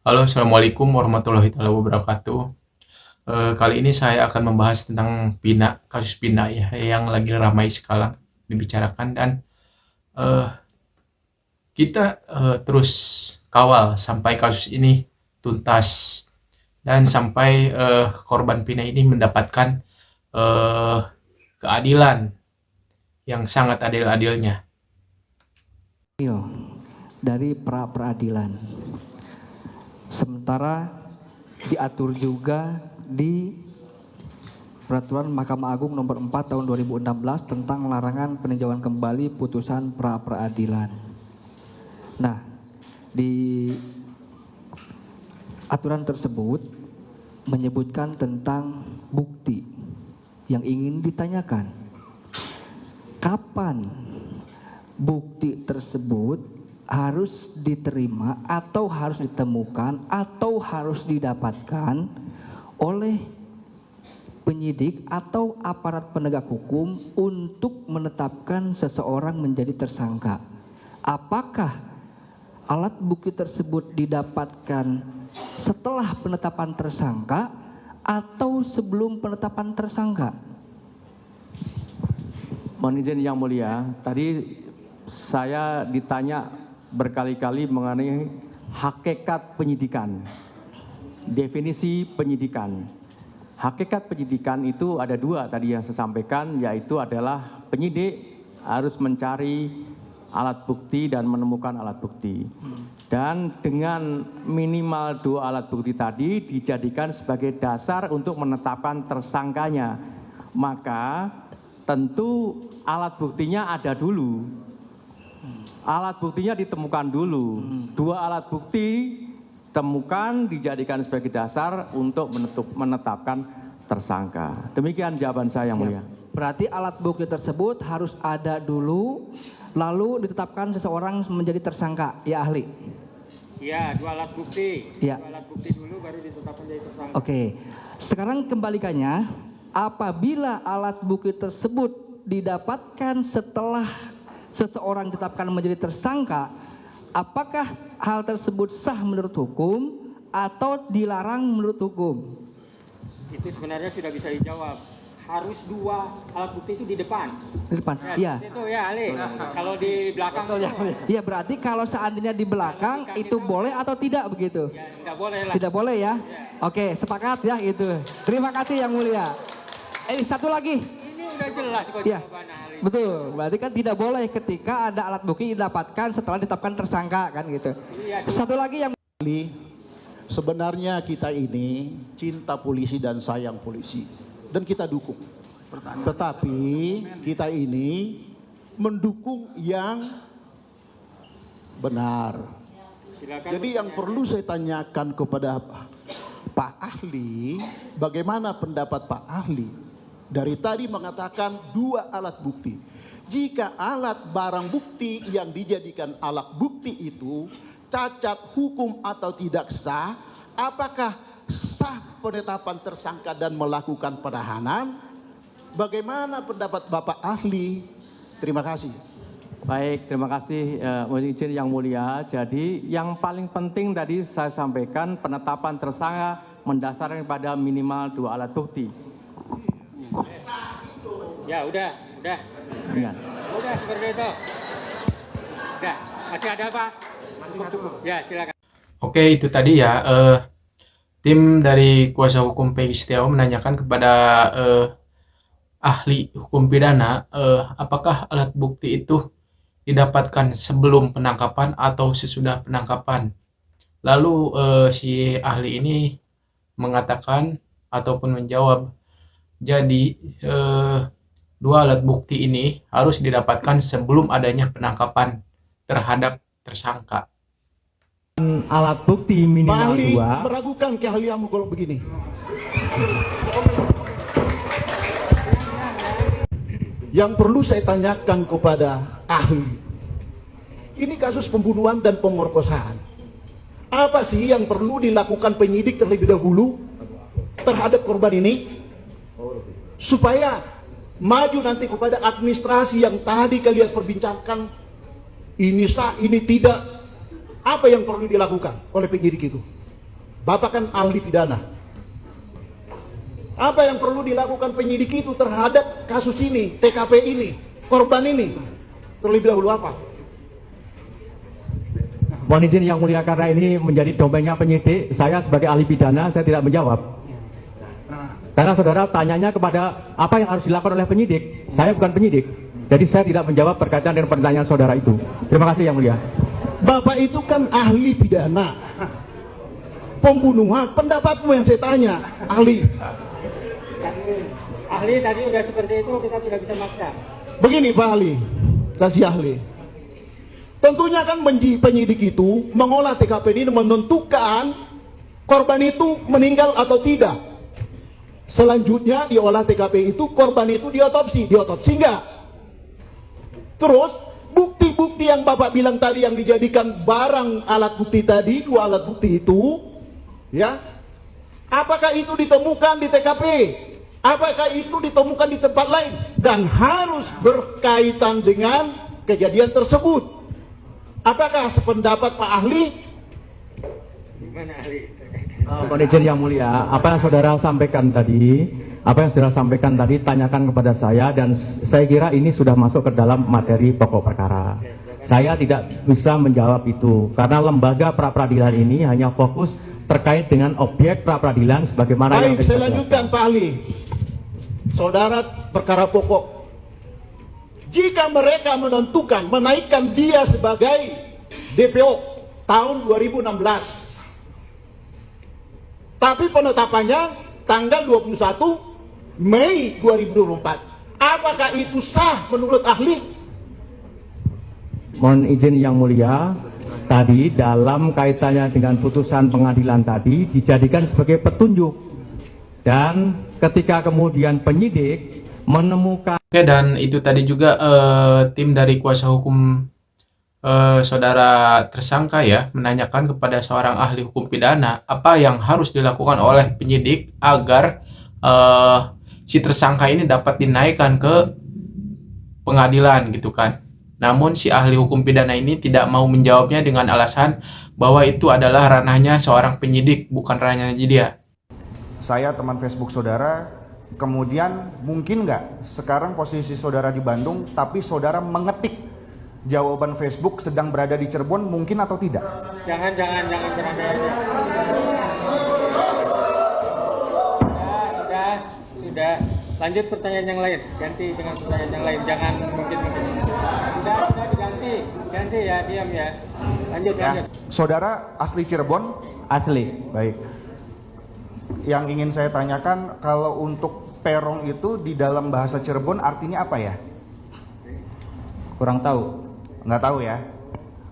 Halo, Assalamualaikum warahmatullahi wabarakatuh. Kali ini saya akan membahas tentang kasus Pina ya, yang lagi ramai sekarang dibicarakan dan eh, kita terus kawal sampai kasus ini tuntas dan sampai korban Pina ini mendapatkan eh, keadilan yang sangat adil-adilnya. Dari pra-peradilan. Sementara diatur juga di Peraturan Mahkamah Agung Nomor 4 Tahun 2016 tentang larangan peninjauan kembali putusan pra-peradilan. Nah, di aturan tersebut menyebutkan tentang bukti yang ingin ditanyakan. Kapan bukti tersebut harus diterima atau harus ditemukan atau harus didapatkan oleh penyidik atau aparat penegak hukum untuk menetapkan seseorang menjadi tersangka. Apakah alat bukti tersebut didapatkan setelah penetapan tersangka atau sebelum penetapan tersangka? Mohon izin yang mulia, tadi saya ditanya berkali-kali mengenai hakikat penyidikan, definisi penyidikan. Hakikat penyidikan itu ada dua tadi yang saya sampaikan, yaitu adalah penyidik harus mencari alat bukti dan menemukan alat bukti. Dan dengan minimal dua alat bukti tadi dijadikan sebagai dasar untuk menetapkan tersangkanya. Maka tentu alat buktinya ada dulu. Alat buktinya ditemukan dulu. Dua alat bukti temukan dijadikan sebagai dasar untuk menetapkan tersangka. Demikian jawaban saya yang mulia. Berarti alat bukti tersebut harus ada dulu, lalu ditetapkan seseorang menjadi tersangka, ya ahli? Iya, dua alat bukti. Ya. Dua alat bukti dulu baru ditetapkan jadi tersangka. Oke. Sekarang kembalikannya, apabila alat bukti tersebut didapatkan setelah seseorang ditetapkan menjadi tersangka, apakah hal tersebut sah menurut hukum atau dilarang menurut hukum? Itu sebenarnya sudah bisa dijawab. Harus dua alat bukti itu di depan. Di depan, Ya, iya. itu ya, Ali. Kalau di belakang itu, Iya, berarti kalau seandainya di belakang itu boleh atau tidak begitu? ya nggak boleh lah. Tidak boleh ya? Oke, sepakat ya itu. Terima kasih yang mulia. Satu lagi. Ini udah jelas kok Iya. jawabannya, Ali. Betul, berarti kan tidak boleh ketika ada alat bukti didapatkan setelah ditetapkan tersangka kan gitu. Iya. Satu lagi yang Sebenarnya kita ini cinta polisi dan sayang polisi dan kita dukung. Tetapi kita ini mendukung yang benar. Silakan. Jadi yang perlu saya tanyakan kepada Pak Ahli, bagaimana pendapat Pak Ahli? Dari tadi mengatakan dua alat bukti. Jika alat barang bukti yang dijadikan alat bukti itu cacat hukum atau tidak sah, apakah sah penetapan tersangka dan melakukan penahanan? Bagaimana pendapat Bapak Ahli? Terima kasih. Baik, terima kasih mohon izin yang mulia. Jadi yang paling penting tadi saya sampaikan penetapan tersangka mendasarkan pada minimal dua alat bukti. Ya, udah. Iya. Udah seperti itu. Udah, masih ada Pak? Cukup. Ya, silakan. Oke, itu tadi ya. Tim dari kuasa hukum Peggy Setiawan menanyakan kepada ahli hukum pidana, apakah alat bukti itu didapatkan sebelum penangkapan atau sesudah penangkapan. Lalu si ahli ini mengatakan ataupun menjawab, jadi dua alat bukti ini harus didapatkan sebelum adanya penangkapan terhadap tersangka. Alat bukti Pak minimal Ahli dua. meragukan keahlianmu kalau begini. Yang perlu saya tanyakan kepada ahli, ini kasus pembunuhan dan pemerkosaan. Apa sih yang perlu dilakukan penyidik terlebih dahulu terhadap korban ini supaya maju nanti kepada administrasi yang tadi kalian perbincangkan, ini sah, ini tidak. Apa yang perlu dilakukan oleh penyidik itu? Bapak kan ahli pidana. Apa yang perlu dilakukan penyidik itu terhadap kasus ini, TKP ini, korban ini? Terlebih dahulu apa? Mohon izin Yang Mulia, karena ini menjadi domainnya penyidik, saya sebagai ahli pidana saya tidak menjawab. Karena saudara tanyanya kepada apa yang harus dilakukan oleh penyidik, saya bukan penyidik. Jadi saya tidak menjawab berkaitan dengan pertanyaan saudara itu. Terima kasih Yang Mulia. Bapak itu kan ahli pidana. Pembunuhan, pendapatmu yang saya tanya, ahli. Ahli tadi udah seperti itu, kita tidak bisa maksa. Begini Pak ahli, kasih ahli. Tentunya kan penyidik itu mengolah TKP ini menentukan korban itu meninggal atau tidak. Selanjutnya diolah TKP itu, korban itu diotopsi enggak? Terus bukti-bukti yang Bapak bilang tadi yang dijadikan barang alat bukti tadi, 2 alat bukti itu, ya, apakah itu ditemukan di TKP? Apakah itu ditemukan di tempat lain? Dan harus berkaitan dengan kejadian tersebut. Apakah sependapat Pak ahli? Gimana ahli? Mohon izin Yang Mulia, apa yang saudara sampaikan tadi, tanyakan kepada saya, dan saya kira ini sudah masuk ke dalam materi pokok perkara. Saya tidak bisa menjawab itu, karena lembaga pra-peradilan ini hanya fokus terkait dengan objek pra-peradilan sebagaimana yang baik, saya lanjutkan Pak ahli. Saudara, perkara pokok. Jika mereka menentukan menaikkan dia sebagai DPO tahun 2016, tapi penetapannya tanggal 21 Mei 2024, apakah itu sah menurut ahli? Mohon izin Yang Mulia, tadi dalam kaitannya dengan putusan pengadilan tadi dijadikan sebagai petunjuk, dan ketika kemudian penyidik menemukan. Oke, dan itu tadi juga tim dari kuasa hukum saudara tersangka ya menanyakan kepada seorang ahli hukum pidana apa yang harus dilakukan oleh penyidik agar si tersangka ini dapat dinaikkan ke pengadilan gitu kan. Namun si ahli hukum pidana ini tidak mau menjawabnya dengan alasan bahwa itu adalah ranahnya seorang penyidik, bukan ranahnya dia. Saya teman Facebook saudara, kemudian mungkin nggak sekarang posisi saudara di Bandung, tapi saudara mengetik jawaban Facebook sedang berada di Cirebon, mungkin atau tidak? Jangan beranda-anda. Sudah. Lanjut pertanyaan yang lain. Ganti dengan pertanyaan yang lain. Jangan mungkin. Sudah diganti ya, diam ya. Lanjut. Saudara asli Cirebon? Asli. Baik. Yang ingin saya tanyakan, kalau untuk perong itu di dalam bahasa Cirebon artinya apa ya? Kurang tahu. Nggak tahu ya?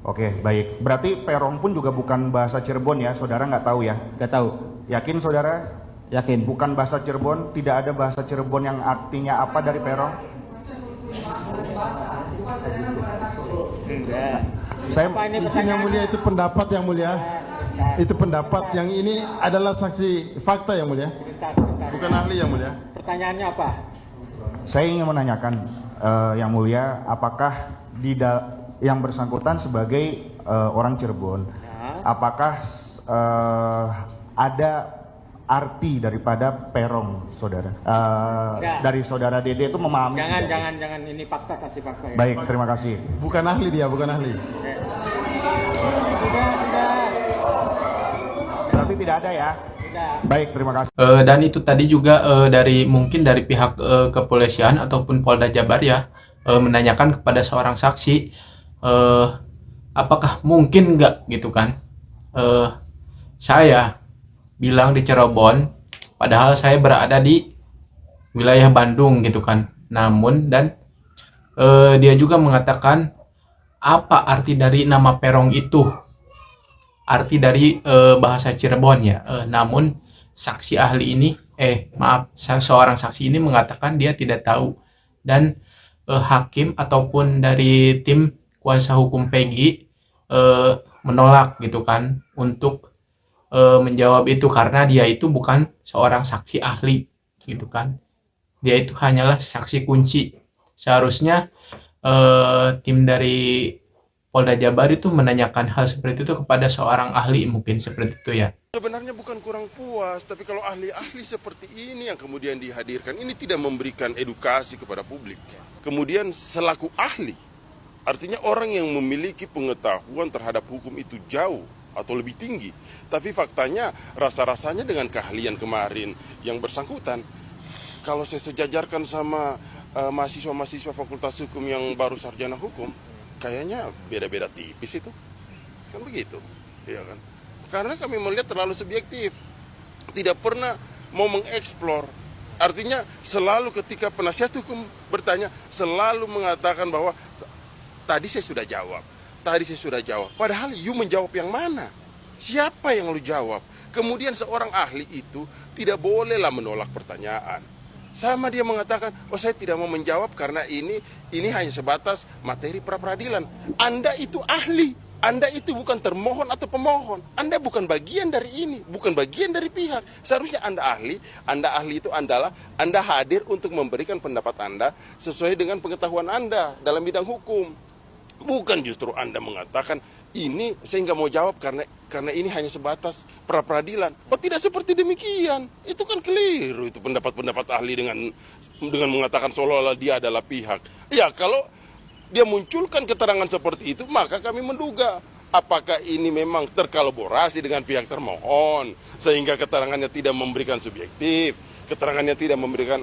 Oke, baik. Berarti perong pun juga bukan bahasa Cirebon ya? Saudara nggak tahu ya? Nggak tahu. Yakin saudara? Yakin. Bukan bahasa Cirebon? Tidak ada bahasa Cirebon yang artinya apa dari perong? Enggak. Saya Izin Yang Mulia, itu pendapat Yang Mulia. Itu pendapat, yang ini adalah saksi fakta Yang Mulia. Bukan ahli Yang Mulia. Pertanyaannya apa? Saya ingin menanyakan Yang Mulia, apakah yang bersangkutan sebagai orang Cirebon, apakah ada arti daripada perong, saudara? Dari saudara Dede itu memahami? Jangan, ini fakta, saksi fakta ya. Baik, terima kasih. Bukan ahli dia, bukan ahli. Sudah. Berarti tidak ada ya? Sudah. Baik, terima kasih. Dan itu tadi juga mungkin dari pihak kepolisian ataupun Polda Jabar ya menanyakan kepada seorang saksi apakah mungkin nggak gitu kan saya bilang di Cirebon padahal saya berada di wilayah Bandung gitu kan. Namun dan dia juga mengatakan apa arti dari nama perong itu, arti dari bahasa Cirebon ya. Namun saksi ahli ini seorang saksi ini mengatakan dia tidak tahu, dan hakim ataupun dari tim kuasa hukum Peggy menolak gitu kan untuk menjawab itu karena dia itu bukan seorang saksi ahli gitu kan. Dia itu hanyalah saksi kunci. Seharusnya tim dari Polda Jabar itu menanyakan hal seperti itu kepada seorang ahli, mungkin seperti itu ya. Sebenarnya bukan kurang puas, tapi kalau ahli-ahli seperti ini yang kemudian dihadirkan, ini tidak memberikan edukasi kepada publik. Kemudian selaku ahli, artinya orang yang memiliki pengetahuan terhadap hukum itu jauh atau lebih tinggi. Tapi faktanya rasa-rasanya dengan keahlian kemarin yang bersangkutan, kalau saya sejajarkan sama mahasiswa-mahasiswa fakultas hukum yang baru sarjana hukum, kayaknya beda-beda tipis itu. Kan begitu, ya kan? Karena kami melihat terlalu subjektif. Tidak pernah mau mengeksplor. Artinya selalu ketika penasihat hukum bertanya, selalu mengatakan bahwa tadi saya sudah jawab. Tadi saya sudah jawab. Padahal you menjawab yang mana? Siapa yang lu jawab? Kemudian seorang ahli itu tidak bolehlah menolak pertanyaan. Sama dia mengatakan, oh saya tidak mau menjawab karena ini hanya sebatas materi pra-peradilan. Anda itu ahli. Anda itu bukan termohon atau pemohon. Anda bukan bagian dari ini, bukan bagian dari pihak. Seharusnya Anda ahli itu adalah Anda hadir untuk memberikan pendapat Anda sesuai dengan pengetahuan Anda dalam bidang hukum. Bukan justru Anda mengatakan ini saya nggak mau jawab karena ini hanya sebatas pra-peradilan. Oh tidak seperti demikian. Itu kan keliru itu pendapat-pendapat ahli dengan mengatakan seolah-olah dia adalah pihak. Ya kalau dia munculkan keterangan seperti itu, maka kami menduga apakah ini memang terkolaborasi dengan pihak termohon sehingga keterangannya tidak memberikan subjektif, keterangannya tidak memberikan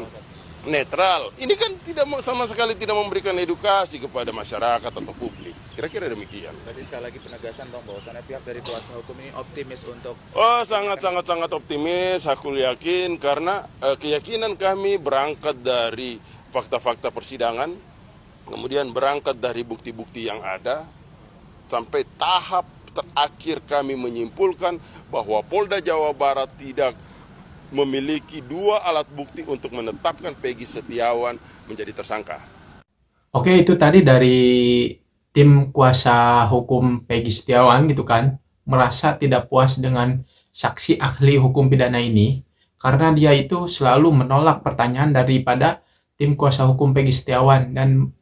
netral. Ini kan sama sekali tidak memberikan edukasi kepada masyarakat atau publik. Kira-kira demikian. Tadi sekali lagi penegasan dong bahwasannya pihak dari kuasa hukum ini optimis untuk... Oh sangat optimis, aku yakin karena keyakinan kami berangkat dari fakta-fakta persidangan, kemudian berangkat dari bukti-bukti yang ada, sampai tahap terakhir kami menyimpulkan bahwa Polda Jawa Barat tidak memiliki 2 alat bukti untuk menetapkan Peggy Setiawan menjadi tersangka. Oke, itu tadi dari tim kuasa hukum Peggy Setiawan gitu kan, merasa tidak puas dengan saksi ahli hukum pidana ini, karena dia itu selalu menolak pertanyaan daripada tim kuasa hukum Peggy Setiawan, dan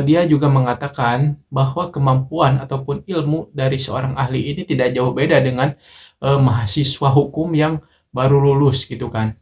dia juga mengatakan bahwa kemampuan ataupun ilmu dari seorang ahli ini tidak jauh beda dengan mahasiswa hukum yang baru lulus gitu kan.